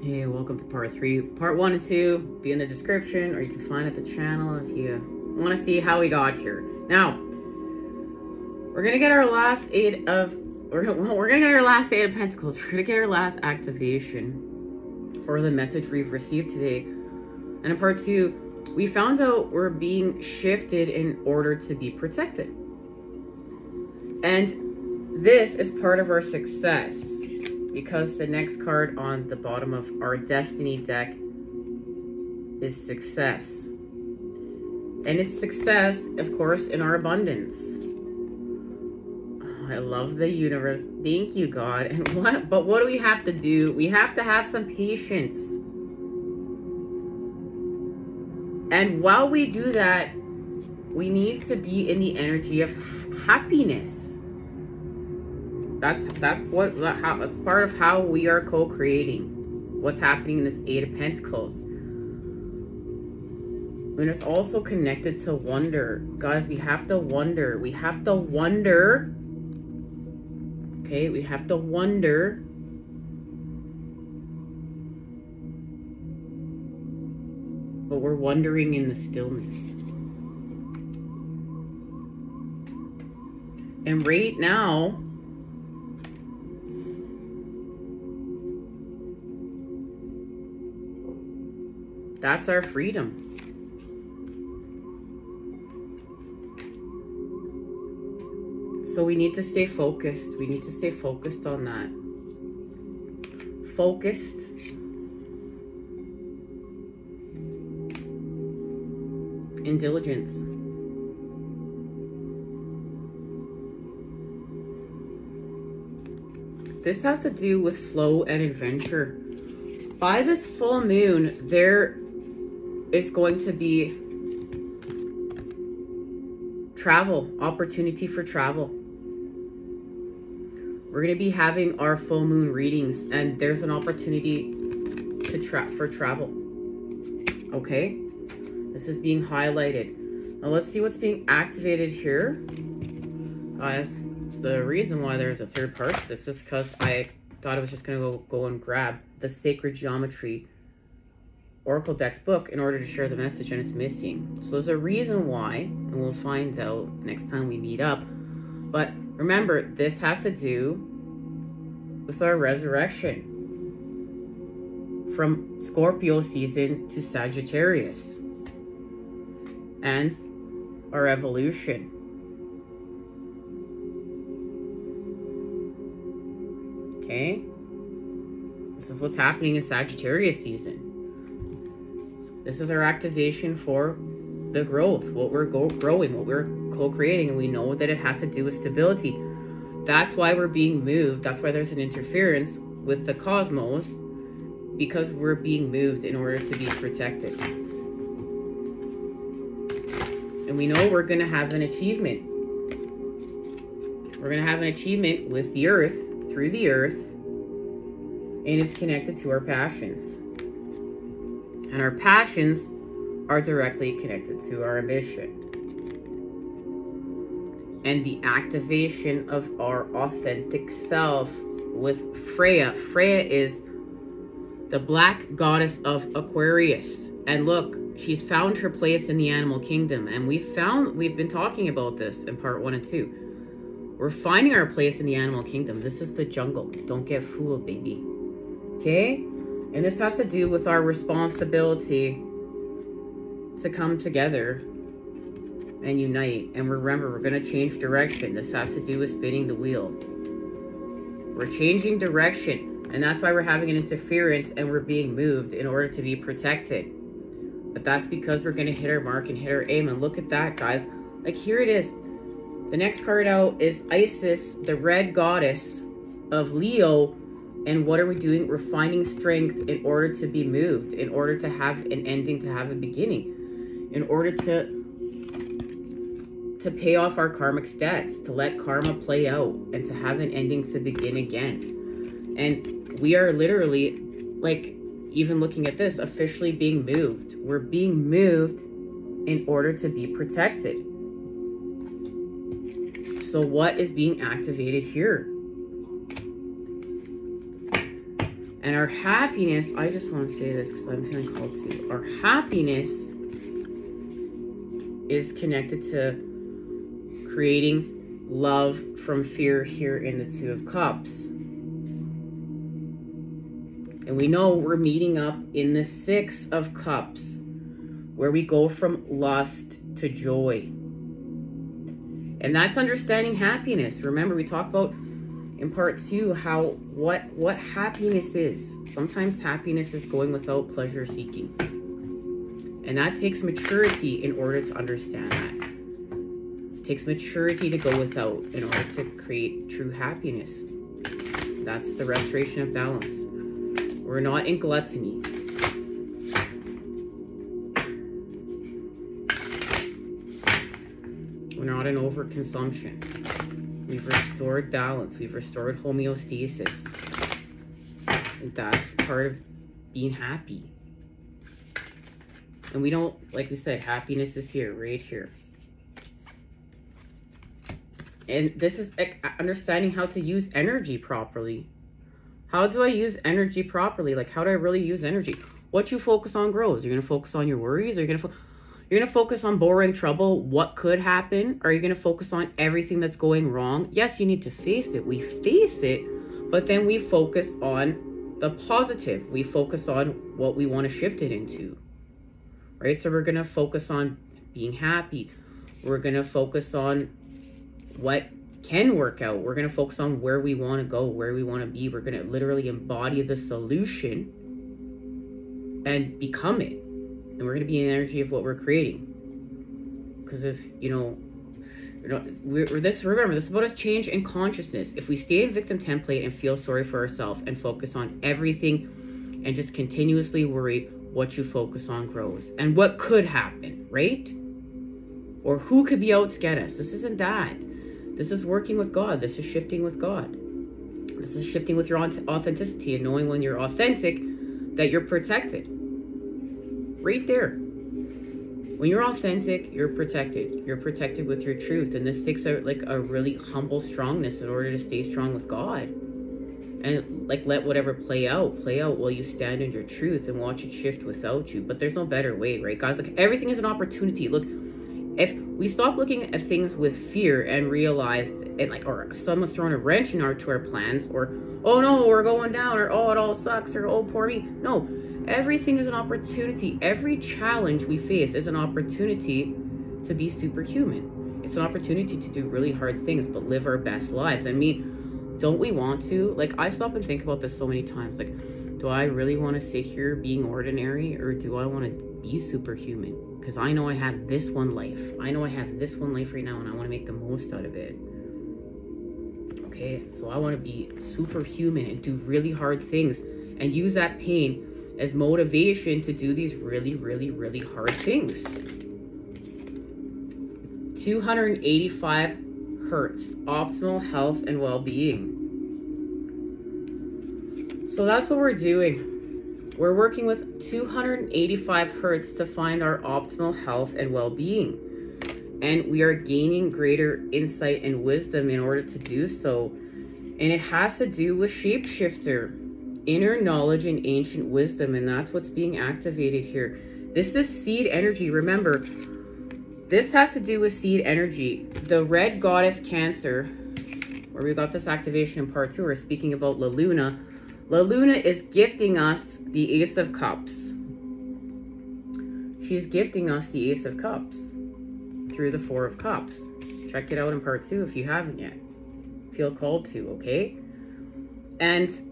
Hey, welcome to part 3. Part 1 and 2 be in the description, or you can find it at the channel if you want to see how we got here. Now, we're gonna get our last eight of Pentacles. We're gonna get our last activation for the message we've received today. And in part 2, we found out we're being shifted in order to be protected. And this is part of our success, because the next card on the bottom of our Destiny deck is success. And it's success, of course, in our abundance. Oh, I love the universe. Thank you, God. And but what do we have to do? We have to have some patience. And while we do that, we need to be in the energy of happiness. That's part of how we are co-creating what's happening in this Eight of Pentacles. And it's also connected to wonder. Guys, we have to wonder. We have to wonder. Okay, we have to wonder. But we're wondering in the stillness. And right now, that's our freedom. So we need to stay focused. We need to stay focused on that. Focused. And diligence. This has to do with flow and adventure. By this full moon, there is going to be travel, opportunity for travel. We're going to be having our full moon readings, and there's an opportunity for travel. Okay? This is being highlighted. Now let's see what's being activated here. Guys, the reason why there's a third part to this is because I thought I was just going to go and grab the Sacred Geometry Oracle Dex book in order to share the message, and it's missing. So there's a reason why, and we'll find out next time we meet up. But remember, this has to do with our resurrection from Scorpio season to Sagittarius and our evolution. Okay, this is what's happening in Sagittarius season. This is our activation for the growth, what we're growing, what we're co-creating, and we know that it has to do with stability. That's why we're being moved. That's why there's an interference with the cosmos, because we're being moved in order to be protected. And we know we're going to have an achievement. We're going to have an achievement with the earth, through the earth, and it's connected to our passions. And our passions are directly connected to our ambition. And the activation of our authentic self with Freya. Freya is the black goddess of Aquarius. And look, she's found her place in the animal kingdom. And we've been talking about this in part 1 and 2. We're finding our place in the animal kingdom. This is the jungle. Don't get fooled, baby. Okay? And this has to do with our responsibility to come together and unite. And remember, we're going to change direction. This has to do with spinning the wheel. We're changing direction. And that's why we're having an interference and we're being moved in order to be protected. But that's because we're going to hit our mark and hit our aim. And look at that, guys. Like, here it is. The next card out is Isis, the red goddess of Leo. And what are we doing? We're finding strength in order to be moved, in order to have an ending, to have a beginning, in order to pay off our karmic debts, to let karma play out, and to have an ending to begin again. And we are literally, like, even looking at this, officially being moved. We're being moved in order to be protected. So what is being activated here? And our happiness, I just want to say this because I'm feeling called to. Our happiness is connected to creating love from fear here in the Two of Cups. And we know we're meeting up in the Six of Cups, where we go from lust to joy. And that's understanding happiness. Remember, we talked about in part 2 how what happiness is. Sometimes happiness is going without pleasure seeking. And that takes maturity in order to understand that. It takes maturity to go without in order to create true happiness. That's the restoration of balance. We're not in gluttony. We're not in overconsumption. We've restored balance. We've restored homeostasis. And that's part of being happy. And we don't, like we said, happiness is here, right here. And this is understanding how to use energy properly. How do I use energy properly? Like, how do I really use energy? What you focus on grows. You're going to focus on your worries? Or you're going to focus on boring trouble, what could happen? Or are you going to focus on everything that's going wrong? Yes, you need to face it. We face it, but then we focus on the positive. We focus on what we want to shift it into. Right? So we're going to focus on being happy. We're going to focus on what can work out. We're going to focus on where we want to go, where we want to be. We're going to literally embody the solution and become it. And we're going to be in the energy of what we're creating. Because if, remember, this is about a change in consciousness. If we stay in victim template and feel sorry for ourselves and focus on everything and just continuously worry, what you focus on grows. And what could happen, right? Or who could be out to get us? This isn't that. This is working with God. This is shifting with God. This is shifting with your authenticity and knowing when you're authentic that you're protected. Right there. When you're authentic, you're protected. You're protected with your truth. And this takes a really humble strongness in order to stay strong with God. And let whatever play out while you stand in your truth and watch it shift without you. But there's no better way, right, guys? Everything is an opportunity. Look, if we stop looking at things with fear and realize it, or someone's throwing a wrench in to our plans, or, oh no, we're going down, or oh, it all sucks, or oh, poor me. No, everything is an opportunity. Every challenge we face is an opportunity to be superhuman. It's an opportunity to do really hard things, but live our best lives. I mean, don't we want to? I stop and think about this so many times. Do I really want to sit here being ordinary, or do I want to be superhuman? Because I know I have this one life. I know I have this one life right now, and I want to make the most out of it. Okay, so I want to be superhuman and do really hard things and use that pain as motivation to do these really, really, really hard things. 285 Hertz, optimal health and well-being. So that's what we're doing. We're working with 285 Hertz to find our optimal health and well-being. And we are gaining greater insight and wisdom in order to do so. And it has to do with shapeshifter, inner knowledge and ancient wisdom. And that's what's being activated here. This is seed energy. Remember, this has to do with seed energy. The red goddess Cancer, where we got this activation in part 2, we're speaking about La Luna. La Luna is gifting us the Ace of Cups. She's gifting us the Ace of Cups through the Four of Cups. Check it out in part 2 if you haven't yet. Feel called to, okay? And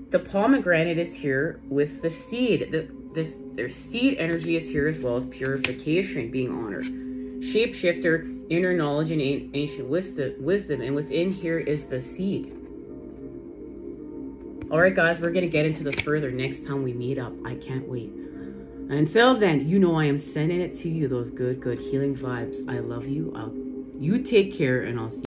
the pomegranate is here with the seed. Their seed energy is here, as well as purification being honored. Shapeshifter, inner knowledge and ancient wisdom. And within here is the seed. Alright guys, we're going to get into this further next time we meet up. I can't wait. Until then, you know I am sending it to you, those good healing vibes. I love you. You take care, and I'll see you.